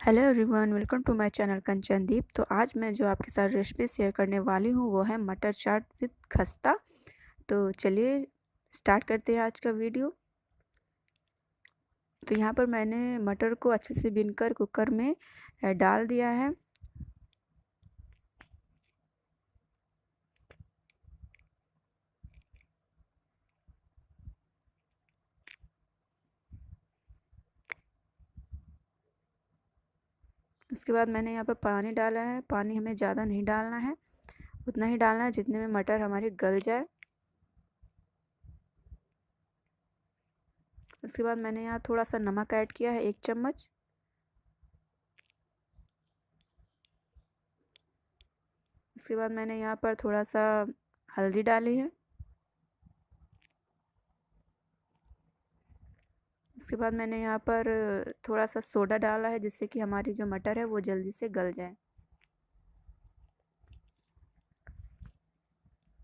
Hello everyone, welcome to my channel Kanchandeep. तो आज मैं जो आपके साथ रेसिपी शेयर करने वाली हूँ वो है मटर चाट विद खस्ता। तो चलिए स्टार्ट करते हैं आज का वीडियो। तो यहाँ पर मैंने मटर को अच्छे से बीनकर कुकर में डाल दिया है। उसके बाद मैंने यहाँ पर पानी डाला है। पानी हमें ज़्यादा नहीं डालना है, उतना ही डालना है जितने में मटर हमारी गल जाए। उसके बाद मैंने यहाँ थोड़ा सा नमक ऐड किया है, 1 चम्मच। उसके बाद मैंने यहाँ पर थोड़ा सा हल्दी डाली है। उसके बाद मैंने यहाँ पर थोड़ा सा सोडा डाला है जिससे कि हमारी जो मटर है वो जल्दी से गल जाए।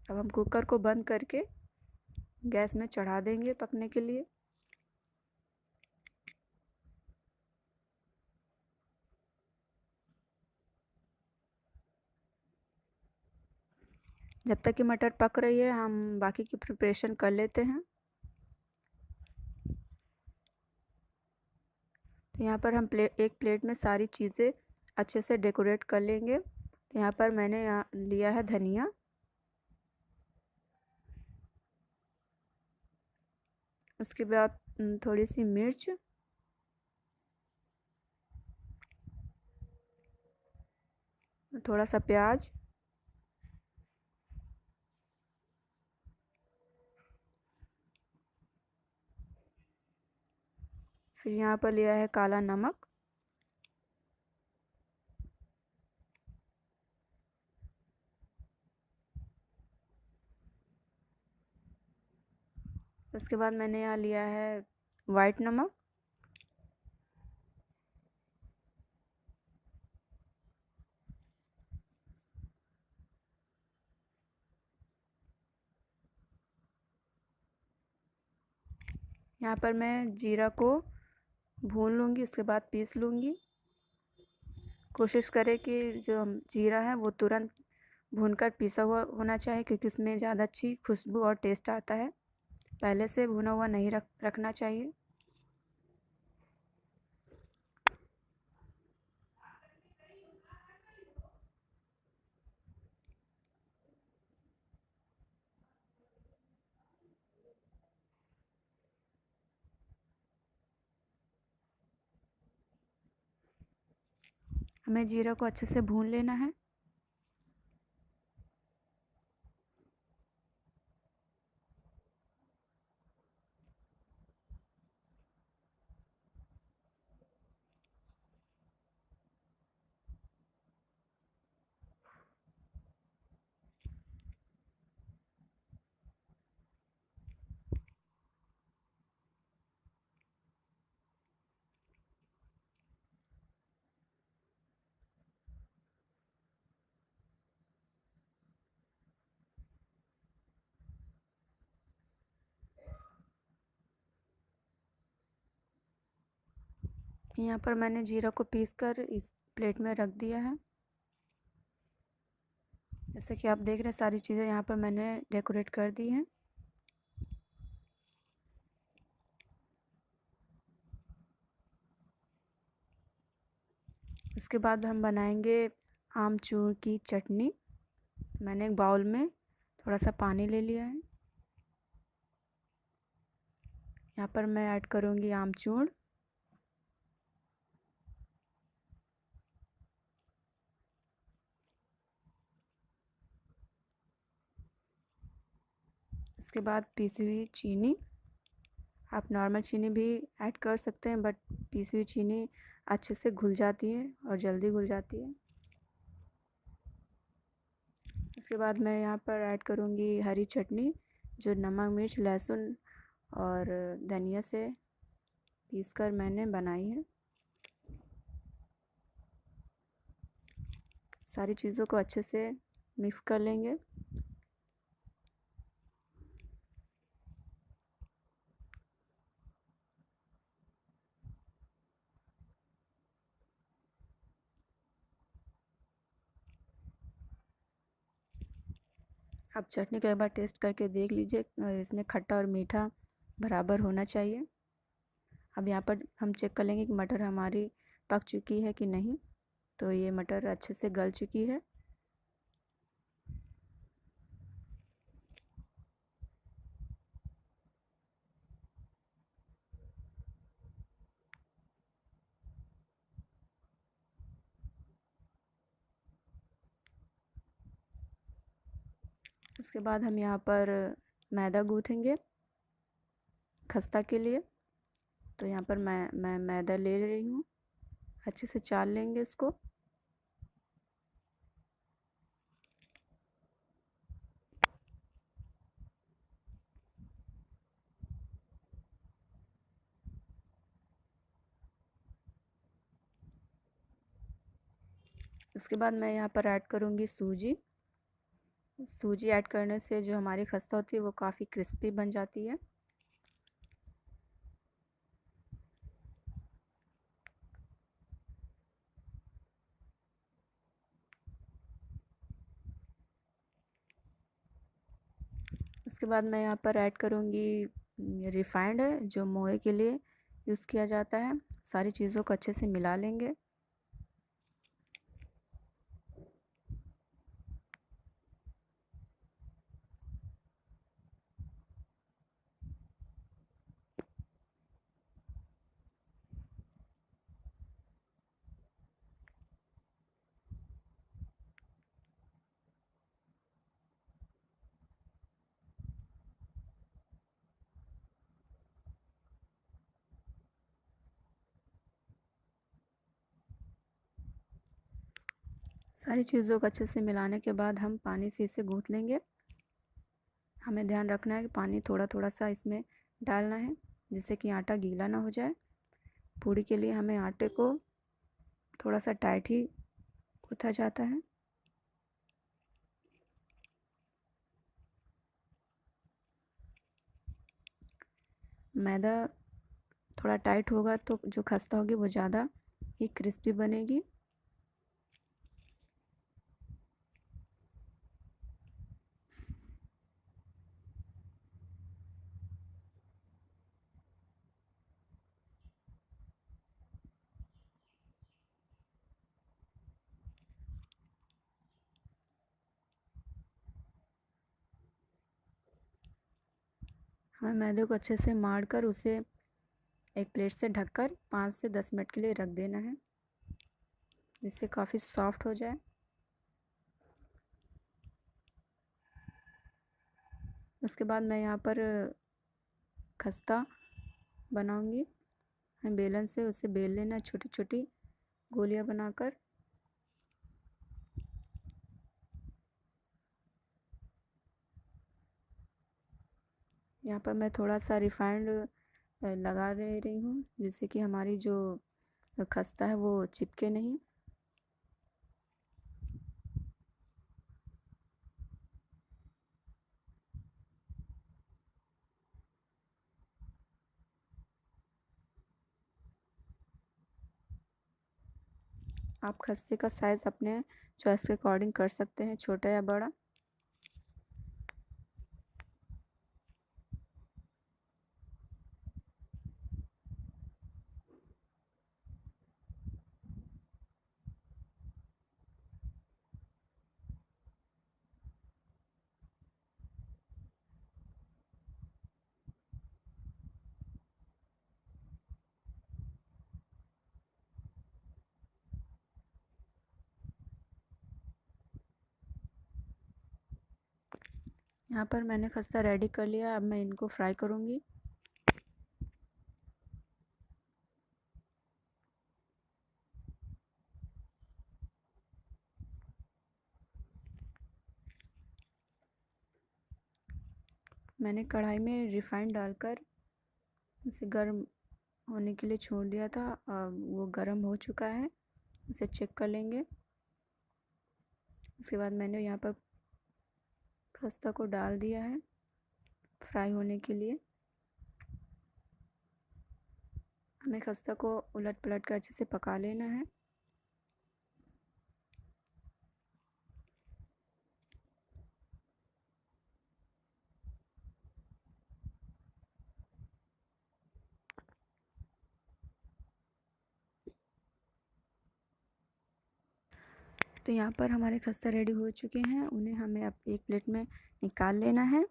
अब हम कुकर को बंद करके गैस में चढ़ा देंगे पकने के लिए। जब तक कि मटर पक रही है हम बाकी की प्रिपरेशन कर लेते हैं। तो यहाँ पर हम एक प्लेट में सारी चीज़ें अच्छे से डेकोरेट कर लेंगे। तो यहाँ पर मैंने यहाँ लिया है धनिया। उसके बाद थोड़ी सी मिर्च, थोड़ा सा प्याज, फिर यहाँ पर लिया है काला नमक, उसके बाद मैंने यहाँ लिया है वाइट नमक, यहाँ पर मैं जीरा को भून लूँगी, उसके बाद पीस लूँगी। कोशिश करें कि जो हम जीरा है वो तुरंत भूनकर पीसा हुआ होना चाहिए, क्योंकि उसमें ज़्यादा अच्छी खुशबू और टेस्ट आता है। पहले से भुना हुआ नहीं रखना चाहिए। हमें जीरा को अच्छे से भून लेना है। यहाँ पर मैंने जीरा को पीसकर इस प्लेट में रख दिया है। जैसे कि आप देख रहे हैं सारी चीज़ें यहाँ पर मैंने डेकोरेट कर दी हैं। उसके बाद हम बनाएंगे आमचूर की चटनी। मैंने एक बाउल में थोड़ा सा पानी ले लिया है। यहाँ पर मैं ऐड करूँगी आमचूर। उसके बाद पीसी हुई चीनी। आप नॉर्मल चीनी भी ऐड कर सकते हैं, बट पीसी हुई चीनी अच्छे से घुल जाती है और जल्दी घुल जाती है। इसके बाद मैं यहाँ पर ऐड करूँगी हरी चटनी, जो नमक मिर्च लहसुन और धनिया से पीसकर मैंने बनाई है। सारी चीज़ों को अच्छे से मिक्स कर लेंगे। आप चटनी को एक बार टेस्ट करके देख लीजिए, इसमें खट्टा और मीठा बराबर होना चाहिए। अब यहाँ पर हम चेक कर लेंगे कि मटर हमारी पक चुकी है कि नहीं। तो ये मटर अच्छे से गल चुकी है। उसके बाद हम यहाँ पर मैदा गूँथेंगे खस्ता के लिए। तो यहाँ पर मैं मैदा ले रही हूँ, अच्छे से चाल लेंगे इसको। उसके बाद मैं यहाँ पर ऐड करूँगी सूजी। सूजी ऐड करने से जो हमारी खस्ता होती है वो काफ़ी क्रिस्पी बन जाती है। उसके बाद मैं यहाँ पर ऐड करूँगी रिफाइंड है, जो मोए के लिए यूज़ किया जाता है। सारी चीज़ों को अच्छे से मिला लेंगे। सारी चीज़ों को अच्छे से मिलाने के बाद हम पानी से इसे गूँथ लेंगे। हमें ध्यान रखना है कि पानी थोड़ा थोड़ा सा इसमें डालना है, जिससे कि आटा गीला ना हो जाए। पूड़ी के लिए हमें आटे को थोड़ा सा टाइट ही गूँथा जाता है। मैदा थोड़ा टाइट होगा तो जो खस्ता होगी वो ज़्यादा ही क्रिस्पी बनेगी। हमें मैदे को अच्छे से मार कर उसे एक प्लेट से ढककर 5 से 10 मिनट के लिए रख देना है, जिससे काफ़ी सॉफ्ट हो जाए। उसके बाद मैं यहाँ पर खस्ता बनाऊंगी। हमें बेलन से उसे बेल लेना, छोटी छोटी गोलियां बनाकर। यहाँ पर मैं थोड़ा सा रिफाइंड लगा रही हूँ, जिससे कि हमारी जो खस्ता है वो चिपके नहीं। आप खस्ते का साइज़ अपने चॉइस के अकॉर्डिंग कर सकते हैं, छोटा या बड़ा। यहाँ पर मैंने खस्ता रेडी कर लिया। अब मैं इनको फ्राई करूँगी। मैंने कढ़ाई में रिफाइंड डालकर उसे गर्म होने के लिए छोड़ दिया था। अब वो गर्म हो चुका है, उसे चेक कर लेंगे। उसके बाद मैंने यहाँ पर खस्ता को डाल दिया है फ्राई होने के लिए। हमें खस्ता को उलट पलट कर अच्छे से पका लेना है। तो यहाँ पर हमारे खस्ता रेडी हो चुके हैं, उन्हें हमें अब एक प्लेट में निकाल लेना है।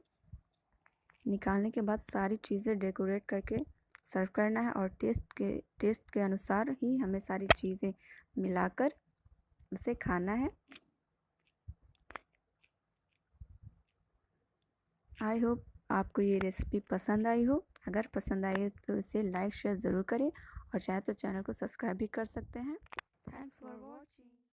निकालने के बाद सारी चीज़ें डेकोरेट करके सर्व करना है और टेस्ट के अनुसार ही हमें सारी चीज़ें मिलाकर उसे खाना है। आई होप आपको ये रेसिपी पसंद आई हो। अगर पसंद आई हो तो इसे लाइक शेयर ज़रूर करें और चाहे तो चैनल को सब्सक्राइब भी कर सकते हैं।